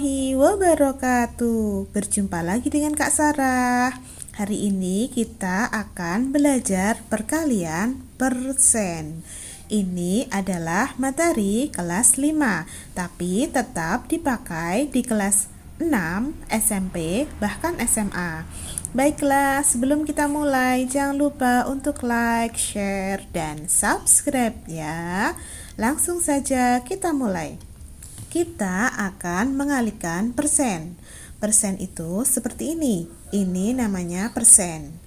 warahmatullahi wabarakatuh. Berjumpa lagi dengan Kak Sarah. Hari ini kita akan belajar perkalian persen. Ini adalah materi kelas 5, tapi tetap dipakai di kelas 6, SMP, bahkan SMA. Baiklah, sebelum kita mulai, jangan lupa untuk like, share, dan subscribe ya. Langsung saja kita mulai. Kita akan mengalihkan persen. Persen itu seperti ini. Ini namanya persen.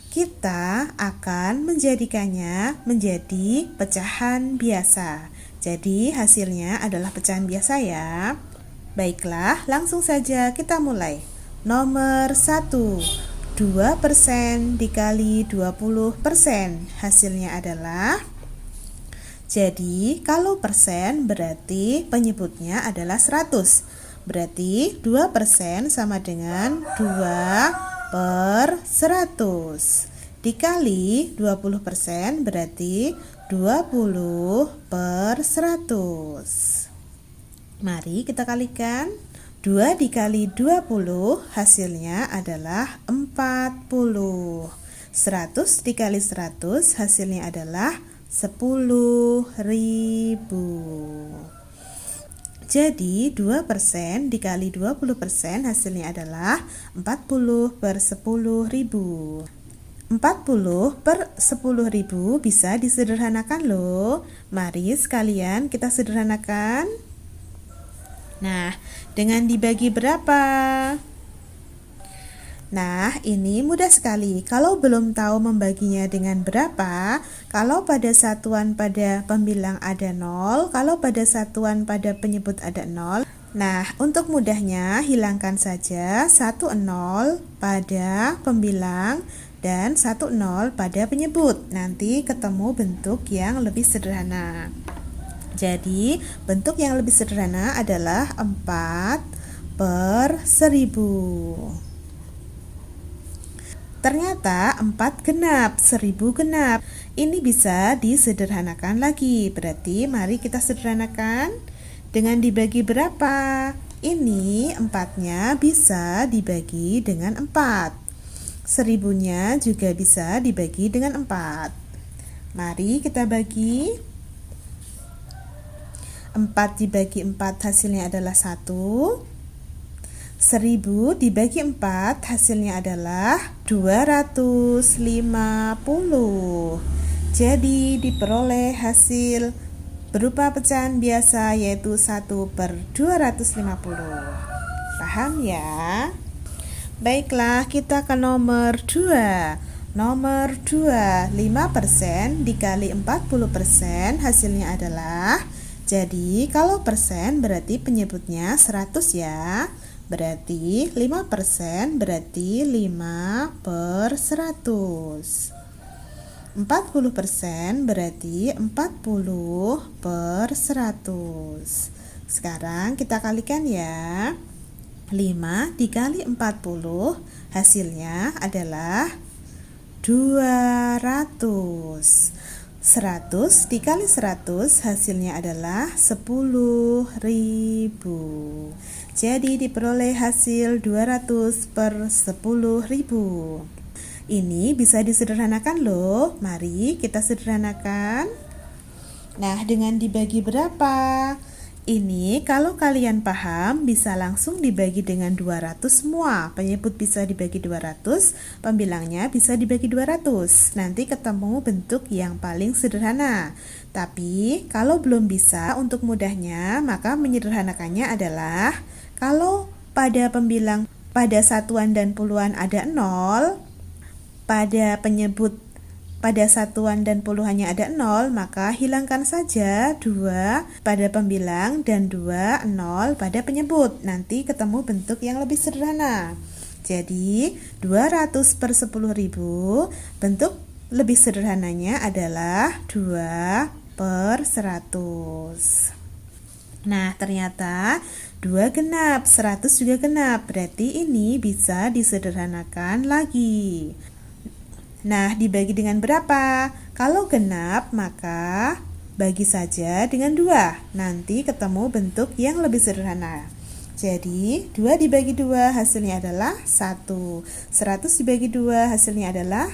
Kita akan menjadikannya menjadi pecahan biasa. Jadi hasilnya adalah pecahan biasa ya. Baiklah, langsung saja kita mulai. Nomor 1, 2% dikali 20%. Hasilnya adalah, jadi kalau persen berarti penyebutnya adalah 100. Berarti 2% sama dengan 2/100. Dikali 20% berarti 20/100. Mari kita kalikan. 2 dikali 20 hasilnya adalah 40. 100 dikali 100 hasilnya adalah 10.000. Jadi 2% dikali 20% hasilnya adalah 40/10.000. 40/10.000 bisa disederhanakan loh. Mari sekalian kita sederhanakan. Nah, dengan dibagi berapa? Nah, ini mudah sekali. Kalau belum tahu membaginya dengan berapa, kalau pada satuan pada pembilang ada 0, kalau pada satuan pada penyebut ada 0. Nah, untuk mudahnya hilangkan saja 1 0 pada pembilang dan 1 0 pada penyebut. Nanti ketemu bentuk yang lebih sederhana. Jadi, bentuk yang lebih sederhana adalah 4/1000. Ternyata 4 genap, 1000 genap. Ini bisa disederhanakan lagi. Berarti mari kita sederhanakan. Dengan dibagi berapa? Ini 4-nya bisa dibagi dengan 4. 1000-nya juga bisa dibagi dengan 4. Mari kita bagi. 4 dibagi 4 hasilnya adalah 1. 1000 dibagi 4 hasilnya adalah 250. Jadi diperoleh hasil berupa pecahan biasa yaitu 1/250. Paham ya? Baiklah, kita ke nomor 2. Nomor 2, 5% dikali 40% hasilnya adalah, jadi kalau persen berarti penyebutnya 100 ya. Berarti 5% berarti 5/100. 40% berarti 40/100. Sekarang kita kalikan ya. 5 dikali 40 hasilnya adalah 200. 100 dikali 100 hasilnya adalah 10.000. Jadi diperoleh hasil 200/10.000. Ini bisa disederhanakan loh. Mari kita sederhanakan. Nah, dengan dibagi berapa? Ini kalau kalian paham bisa langsung dibagi dengan 200 semua. Penyebut bisa dibagi 200, pembilangnya bisa dibagi 200. Nanti ketemu bentuk yang paling sederhana. Tapi kalau belum bisa, untuk mudahnya maka menyederhanakannya adalah kalau pada pembilang pada satuan dan puluhan ada 0, pada penyebut pada satuan dan puluhannya ada 0, maka hilangkan saja 2 pada pembilang dan 2 0 pada penyebut. Nanti ketemu bentuk yang lebih sederhana. Jadi 200/10.000, bentuk lebih sederhananya adalah 2/100. Nah, ternyata 2 genap, 100 juga genap. Berarti ini bisa disederhanakan lagi. Nah, dibagi dengan berapa? Kalau genap, maka bagi saja dengan 2. Nanti ketemu bentuk yang lebih sederhana. Jadi 2 dibagi 2 hasilnya adalah 1. 100 dibagi 2 hasilnya adalah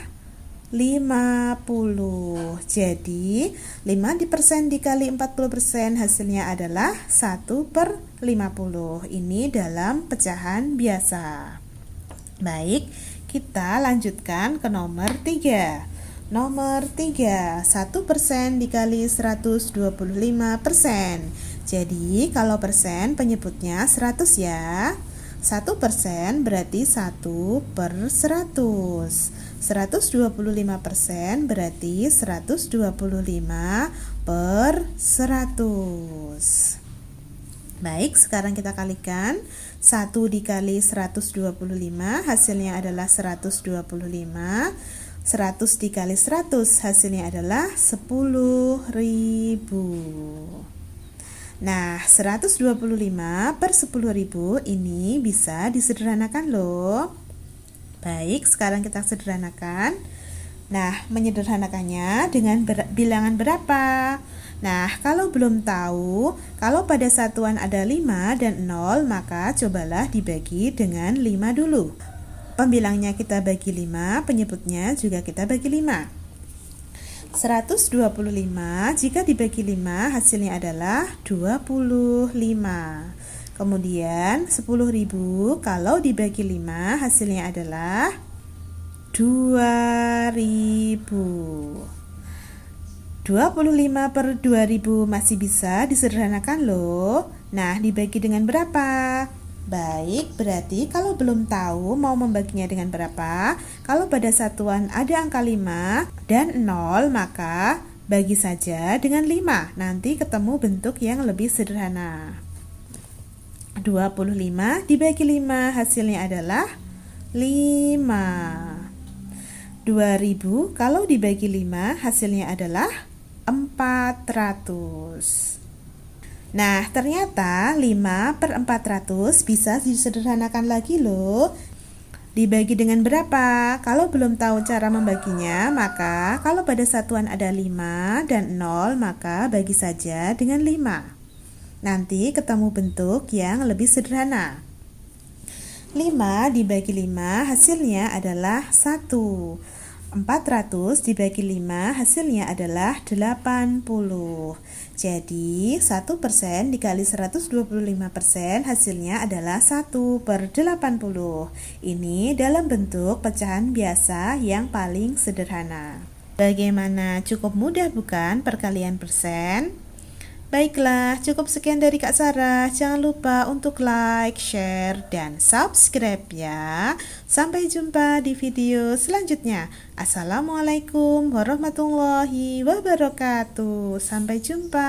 50. Jadi 5% dikali 40% hasilnya adalah 1/50. Ini dalam pecahan biasa. Baik, kita lanjutkan ke nomor 3. Nomor 3, 1% dikali 125%. Jadi kalau persen penyebutnya 100 ya. 1% berarti 1/100. 125% berarti 125/100. Baik, sekarang kita kalikan. 1 dikali 125 hasilnya adalah 125. 100 dikali 100 hasilnya adalah 10.000. Nah, 125/10.000 ini bisa disederhanakan loh. Baik, sekarang kita sederhanakan. Nah, menyederhanakannya dengan bilangan berapa? Nah, kalau belum tahu, kalau pada satuan ada 5 dan 0, maka cobalah dibagi dengan 5 dulu. Pembilangnya kita bagi 5, penyebutnya juga kita bagi 5. 125 jika dibagi 5 hasilnya adalah 25. Kemudian 10.000 kalau dibagi 5 hasilnya adalah 2.000. 25/2000 masih bisa disederhanakan loh. Nah, dibagi dengan berapa? Baik, berarti kalau belum tahu mau membaginya dengan berapa, kalau pada satuan ada angka 5 dan 0, maka bagi saja dengan 5. Nanti ketemu bentuk yang lebih sederhana. 25 dibagi 5 hasilnya adalah 5. 2000 kalau dibagi 5 hasilnya adalah 400. Nah, ternyata 5/400 bisa disederhanakan lagi loh. Dibagi dengan berapa? Kalau belum tahu cara membaginya, maka kalau pada satuan ada 5 dan 0, maka bagi saja dengan 5. Nanti ketemu bentuk yang lebih sederhana. 5 dibagi 5 hasilnya adalah 1. 400 dibagi 5 hasilnya adalah 80. Jadi 1% dikali 125% hasilnya adalah 1/80. Ini dalam bentuk pecahan biasa yang paling sederhana. Bagaimana, cukup mudah bukan perkalian persen? Baiklah, cukup sekian dari Kak Sarah. Jangan lupa untuk like, share, dan subscribe ya. Sampai jumpa di video selanjutnya. Assalamualaikum warahmatullahi wabarakatuh. Sampai jumpa.